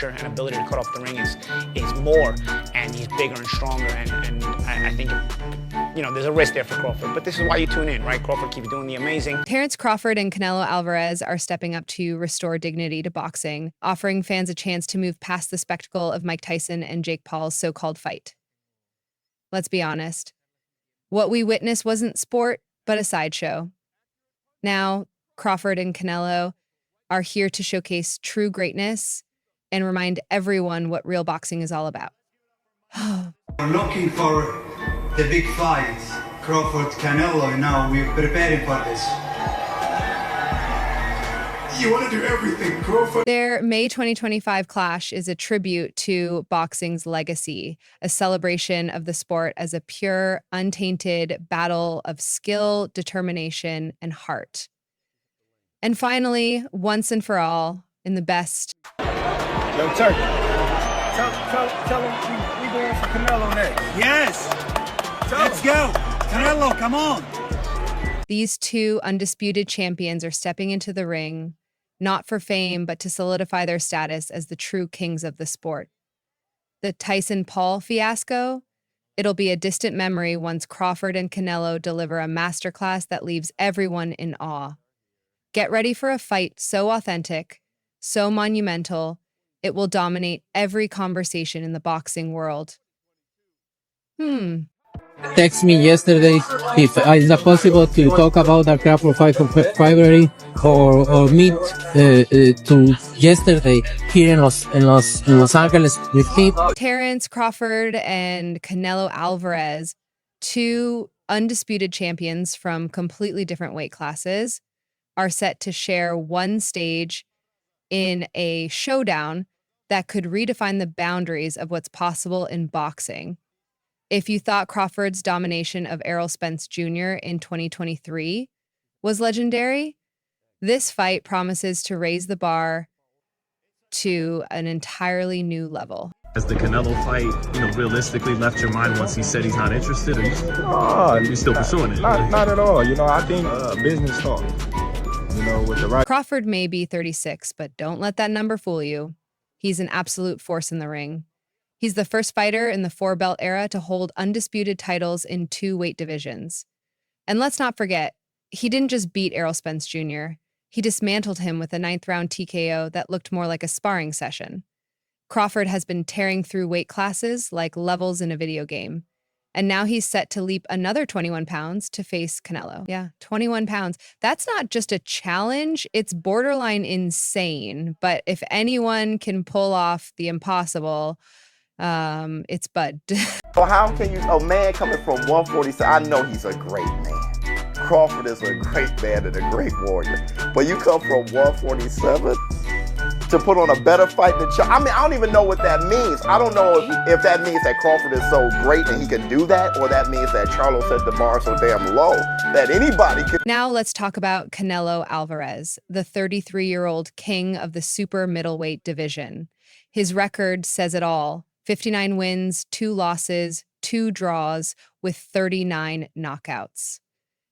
and ability to cut off the ring is more, and he's bigger and stronger, and I think, you know, there's a risk there for Crawford, but this is why you tune in, right? Crawford keeps doing the amazing. Terence Crawford and Canelo Alvarez are stepping up to restore dignity to boxing, offering fans a chance to move past the spectacle of Mike Tyson and Jake Paul's so-called fight. Let's be honest. What we witnessed wasn't sport, but a sideshow. Now, Crawford and Canelo are here to showcase true greatness and remind everyone what real boxing is all about. We're looking for the big fights, Crawford, Canelo. Now we're preparing for this. You want to do everything, Crawford. Their May 2025 clash is a tribute to boxing's legacy, a celebration of the sport as a pure, untainted battle of skill, determination, and heart. And finally, once and for all, in the best. Yo, Turkey, tell him we going for Canelo next. Yes! Let's go! Canelo, come on! These two undisputed champions are stepping into the ring, not for fame, but to solidify their status as the true kings of the sport. The Tyson-Paul fiasco? It'll be a distant memory once Crawford and Canelo deliver a masterclass that leaves everyone in awe. Get ready for a fight so authentic, so monumental, it will dominate every conversation in the boxing world. Text me yesterday if is it possible to talk about the Crawford fight for February or meet to yesterday here in Los Angeles with him. Terence Crawford and Canelo Alvarez, two undisputed champions from completely different weight classes, are set to share one stage in a showdown that could redefine the boundaries of what's possible in boxing. If you thought Crawford's domination of Errol Spence Jr. in 2023 was legendary, this fight promises to raise the bar to an entirely new level. Has the Canelo fight, you know, realistically left your mind once he said he's not interested, or you still pursuing it? Not at all. You know, I think business talk. You know, with the right. Crawford may be 36, but don't let that number fool you. He's an absolute force in the ring. He's the first fighter in the four-belt era to hold undisputed titles in 2 weight divisions. And let's not forget, he didn't just beat Errol Spence Jr., he dismantled him with a 9th-round TKO that looked more like a sparring session. Crawford has been tearing through weight classes like levels in a video game. And now he's set to leap another 21 pounds to face Canelo. Yeah, 21 pounds. That's not just a challenge, it's borderline insane. But if anyone can pull off the impossible, it's Bud. So how can you, a man coming from 147, I know he's a great man. Crawford is a great man and a great warrior. But you come from 147 to put on a better fight than Charlo. I mean, I don't even know what that means. I don't know if that means that Crawford is so great and he can do that, or that means that Charlo set the bar so damn low that anybody can. Now let's talk about Canelo Alvarez, the 33-year-old king of the super middleweight division. His record says it all. 59 wins, 2 losses, 2 draws, with 39 knockouts.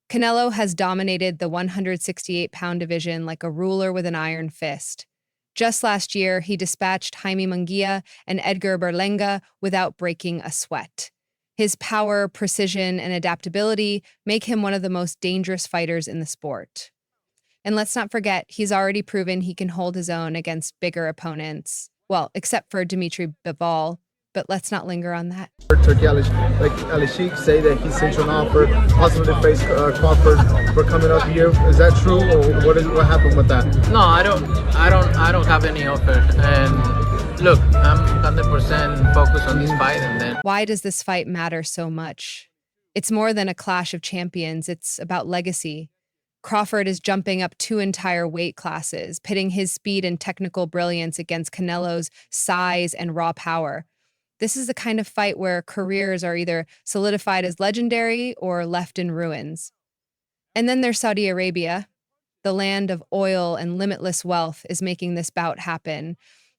Canelo has dominated the 168-pound division like a ruler with an iron fist. Just last year, he dispatched Jaime Munguia and Edgar Berlanga without breaking a sweat. His power, precision, and adaptability make him one of the most dangerous fighters in the sport. And let's not forget, he's already proven he can hold his own against bigger opponents. Well, except for Dimitri Bivol, but let's not linger on that. Turkey Al-Sheikh say that he sent you an offer, possibly to face Crawford for coming up here. Is that true, or what happened with that? No, I don't have any offer. And look, I'm 100% focused on this fight, and then. Why does this fight matter so much? It's more than a clash of champions. It's about legacy. Crawford is jumping up 2 entire weight classes, pitting his speed and technical brilliance against Canelo's size and raw power. This is the kind of fight where careers are either solidified as legendary or left in ruins. And then there's Saudi Arabia. The land of oil and limitless wealth is making this bout happen,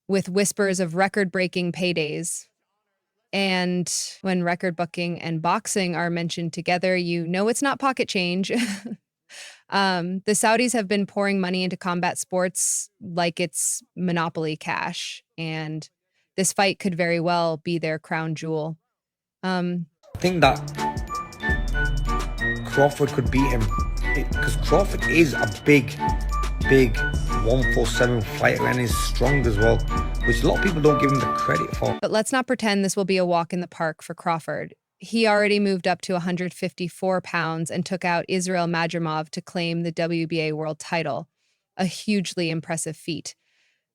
with whispers of record-breaking paydays. And when record booking and boxing are mentioned together, you know it's not pocket change. The Saudis have been pouring money into combat sports like it's monopoly cash, and this fight could very well be their crown jewel. I think that Crawford could beat him because Crawford is a big 147 fighter and is strong as well, which a lot of people don't give him the credit for. But let's not pretend this will be a walk in the park for Crawford. He already moved up to 154 pounds and took out Israel Madrimov to claim the WBA world title, a hugely impressive feat.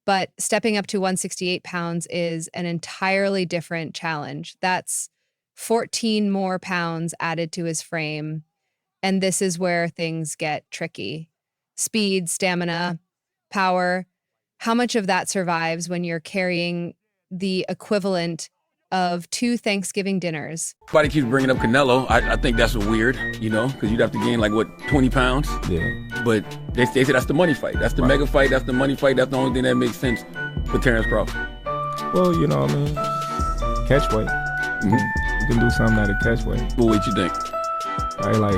But stepping up to 168 pounds is an entirely different challenge. That's 14 more pounds added to his frame. And this is where things get tricky. Speed, stamina, power. How much of that survives when you're carrying the equivalent of 2 Thanksgiving dinners? Everybody keeps bringing up Canelo. I think that's weird, because you'd have to gain 20 pounds? Yeah. But they say that's the money fight. That's the mega fight. That's the money fight. That's the only thing that makes sense for Terence Crawford. Well, catch weight. Mm-hmm. You can do something at a catch weight. What weight you think? Probably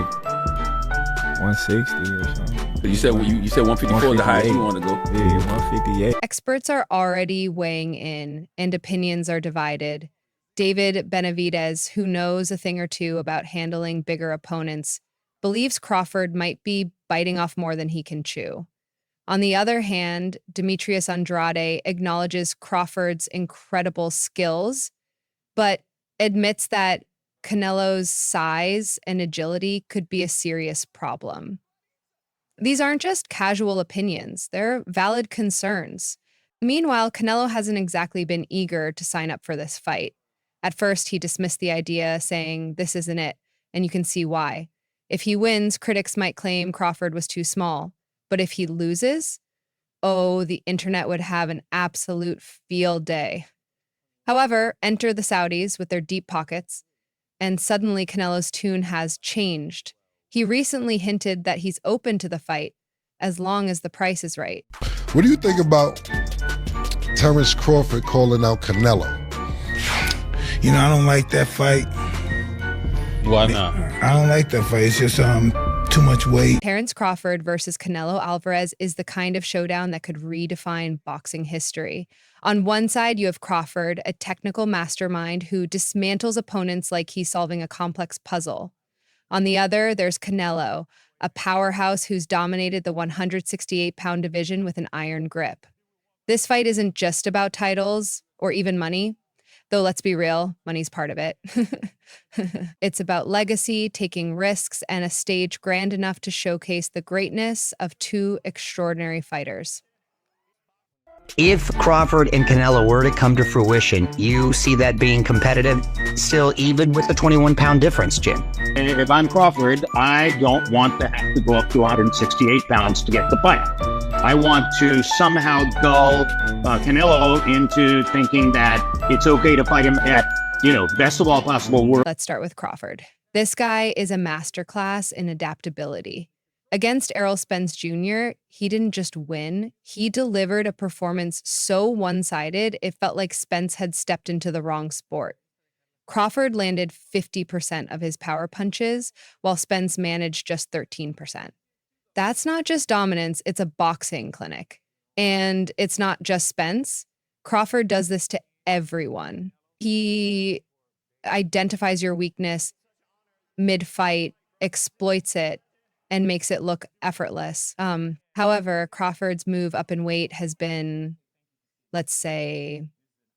160 or something. But you said 154 is the highest you want to go. Yeah, 158. Experts are already weighing in, and opinions are divided. David Benavidez, who knows a thing or two about handling bigger opponents, believes Crawford might be biting off more than he can chew. On the other hand, Demetrius Andrade acknowledges Crawford's incredible skills, but admits that Canelo's size and agility could be a serious problem. These aren't just casual opinions, they're valid concerns. Meanwhile, Canelo hasn't exactly been eager to sign up for this fight. At first, he dismissed the idea, saying, "This isn't it," and you can see why. If he wins, critics might claim Crawford was too small. But if he loses, the internet would have an absolute field day. However, enter the Saudis with their deep pockets, and suddenly Canelo's tune has changed. He recently hinted that he's open to the fight as long as the price is right. What do you think about Terence Crawford calling out Canelo? I don't like that fight. Why not? I don't like that fight. It's just too much weight. Terence Crawford versus Canelo Alvarez is the kind of showdown that could redefine boxing history. On one side, you have Crawford, a technical mastermind who dismantles opponents like he's solving a complex puzzle. On the other, there's Canelo, a powerhouse who's dominated the 168-pound division with an iron grip. This fight isn't just about titles or even money, though let's be real, money's part of it. It's about legacy, taking risks, and a stage grand enough to showcase the greatness of 2 extraordinary fighters. If Crawford and Canelo were to come to fruition, you see that being competitive, still even with the 21-pound difference, Jim? If I'm Crawford, I don't want to have to go up to 168 pounds to get the fight. I want to somehow gull Canelo into thinking that it's okay to fight him at, best of all possible world. Let's start with Crawford. This guy is a masterclass in adaptability. Against Errol Spence Jr., he didn't just win, he delivered a performance so one-sided it felt like Spence had stepped into the wrong sport. Crawford landed 50% of his power punches, while Spence managed just 13%. That's not just dominance, it's a boxing clinic. And it's not just Spence. Crawford does this to everyone. He identifies your weakness mid-fight, exploits it, and makes it look effortless. However, Crawford's move up in weight has been, let's say,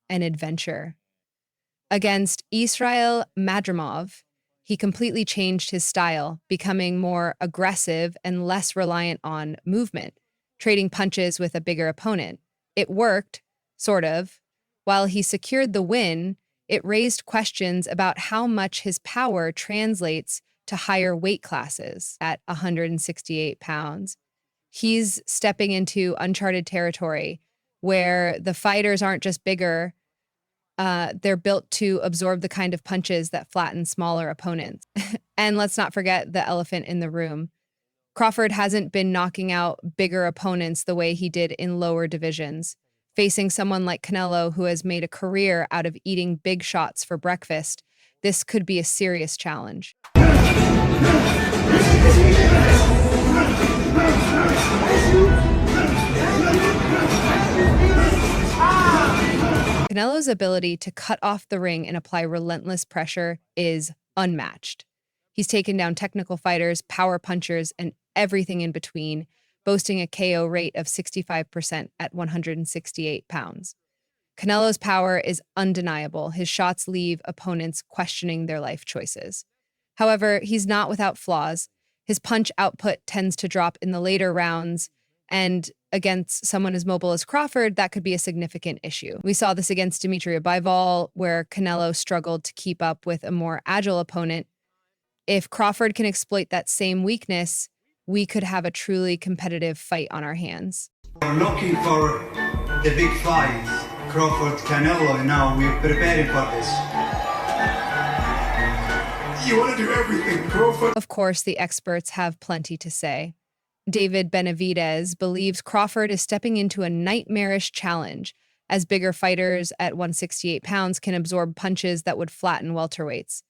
an adventure. Against Israel Madrimov, he completely changed his style, becoming more aggressive and less reliant on movement, trading punches with a bigger opponent. It worked, sort of. While he secured the win, it raised questions about how much his power translates to higher weight classes at 168 pounds. He's stepping into uncharted territory where the fighters aren't just bigger, they're built to absorb the kind of punches that flatten smaller opponents. And let's not forget the elephant in the room. Crawford hasn't been knocking out bigger opponents the way he did in lower divisions. Facing someone like Canelo, who has made a career out of eating big shots for breakfast, this could be a serious challenge. Canelo's ability to cut off the ring and apply relentless pressure is unmatched. He's taken down technical fighters, power punchers, and everything in between, boasting a KO rate of 65% at 168 pounds. Canelo's power is undeniable. His shots leave opponents questioning their life choices. However, he's not without flaws. His punch output tends to drop in the later rounds, and against someone as mobile as Crawford, that could be a significant issue. We saw this against Dimitri Bivol, where Canelo struggled to keep up with a more agile opponent. If Crawford can exploit that same weakness, we could have a truly competitive fight on our hands. We're looking for the big fight. Crawford, Canelo, now we're preparing for this. You want to do everything, Crawford. Of course, the experts have plenty to say. David Benavidez believes Crawford is stepping into a nightmarish challenge, as bigger fighters at 168 pounds can absorb punches that would flatten welterweights.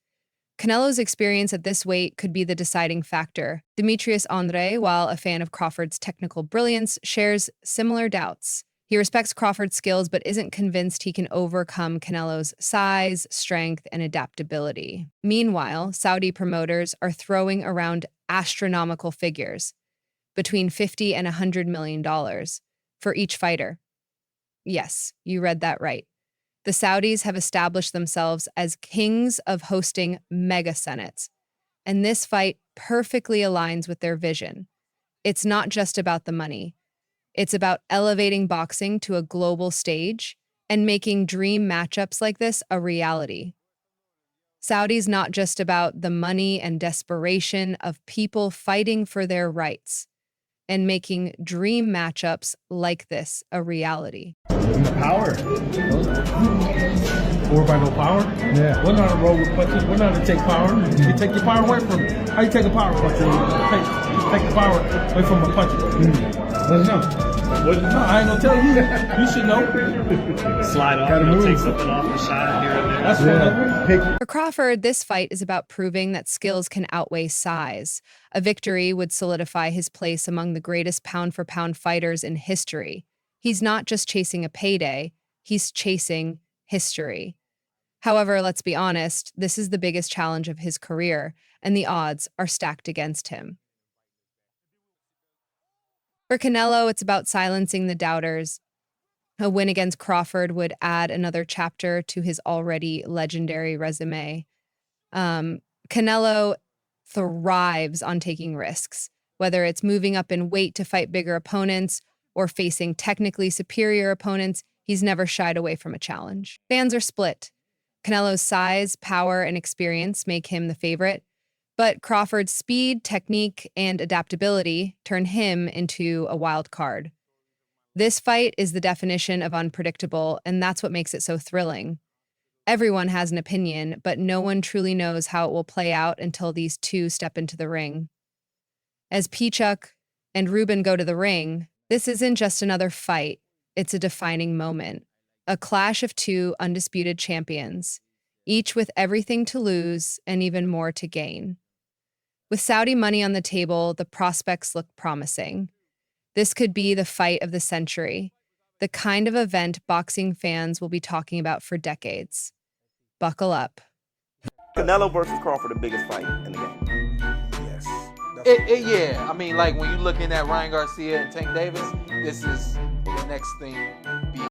Canelo's experience at this weight could be the deciding factor. Demetrius Andre, while a fan of Crawford's technical brilliance, shares similar doubts. He respects Crawford's skills but isn't convinced he can overcome Canelo's size, strength, and adaptability. Meanwhile, Saudi promoters are throwing around astronomical figures, between $50 and $100 million, for each fighter. Yes, you read that right. The Saudis have established themselves as kings of hosting mega senates, and this fight perfectly aligns with their vision. It's not just about the money. It's about elevating boxing to a global stage and making dream matchups like this a reality. Saudi's not just about the money and desperation of people fighting for their rights and making dream matchups like this a reality. Power. 4 by no power? Yeah. We're not a roll with punches. We're not to take power. You take your power away from it. How you take a power punch? Take the power away from a puncher. Let's know. No, I ain't gonna tell you. You should know. Slide off, take something off the shot here and there. That's For Crawford, this fight is about proving that skills can outweigh size. A victory would solidify his place among the greatest pound-for-pound fighters in history. He's not just chasing a payday, he's chasing history. However, let's be honest, this is the biggest challenge of his career, and the odds are stacked against him. For Canelo, it's about silencing the doubters. A win against Crawford would add another chapter to his already legendary resume. Canelo thrives on taking risks, whether it's moving up in weight to fight bigger opponents or facing technically superior opponents. He's never shied away from a challenge. Fans are split. Canelo's size, power, and experience make him the favorite, but Crawford's speed, technique, and adaptability turn him into a wild card. This fight is the definition of unpredictable, and that's what makes it so thrilling. Everyone has an opinion, but no one truly knows how it will play out until these two step into the ring. As Pichuk and Rubin go to the ring, this isn't just another fight, it's a defining moment. A clash of two undisputed champions, each with everything to lose and even more to gain. With Saudi money on the table, the prospects look promising. This could be the fight of the century, the kind of event boxing fans will be talking about for decades. Buckle up. Canelo versus Crawford, the biggest fight in the game. Yes. Yeah, I mean, like when you're looking at Ryan Garcia and Tank Davis, this is the next thing.